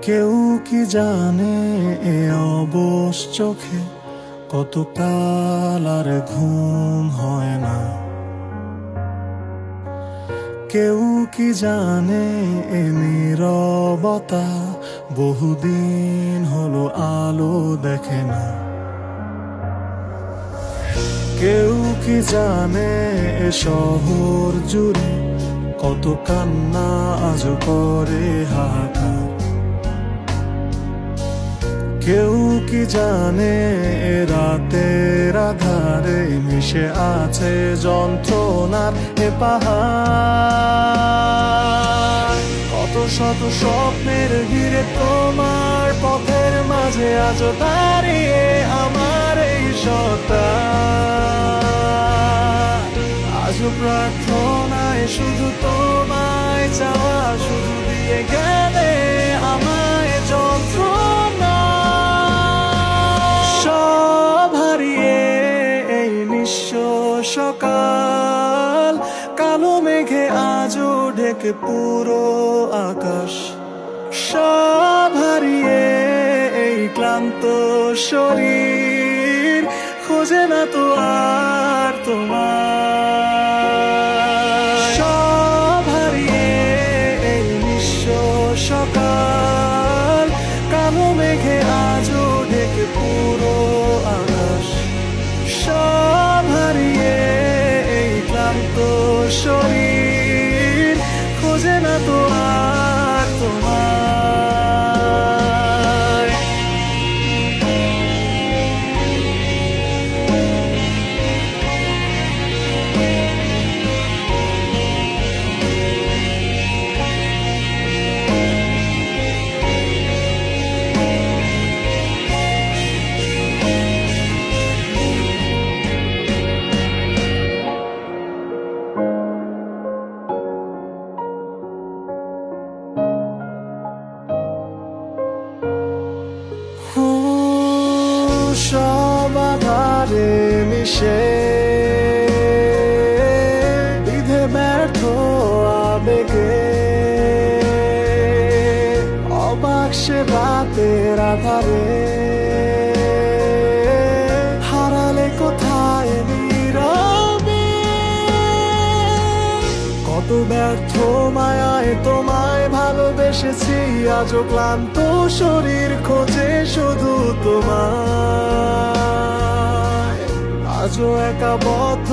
কেউ কি জানে এ অবশ চোখে কত কাল আর ঘুম হয় না। কেউ কি জানে এ নীরবতা বহুদিন হলো আলো দেখে না। কেউ কি জানে এ শহর জুড়ে কত কান্না আজ করে হাহাকার। কেউ কি জানে এ রাতের আধারে মিশে আছে যন্ত্রণার এ পাহাড়। কত শত স্বপ্নের ঘিরে তোমার পথের মাঝে আজ দাঁড়িয়ে আমার এই সত্তা। আজ প্রার্থনায় শুধু তোমায় চাওয়া, শুধু দিয়ে গেলে আমায় যন্ত্রণা। সব হারিয়ে এই নিঃস্ব সকাল, কালো মেঘে আজও ঢেকে পুরো আকাশ। সব হারিয়ে এই ক্লান্ত শরীর খোঁজে না তো আর তোমার। সব হারিয়ে এই নিঃস্ব সকাল, কালো মেঘে আজও ঢেকে পুরো আকাশ। সব হারিয়ে এই ক্লান্ত শরীর খোঁজে না তো আর তোমার। সব আধারে মিশে বিধে ব্যর্থ আবেগে, অবাক সে রাতের আধারে হারালে কোথায় নীরবে। কত ব্যর্থ মায়ায় তোমায় ভালোবেসেছি, আজও ক্লান্ত শরীর খোঁজে শুধু তোমায়। আজও একা পথ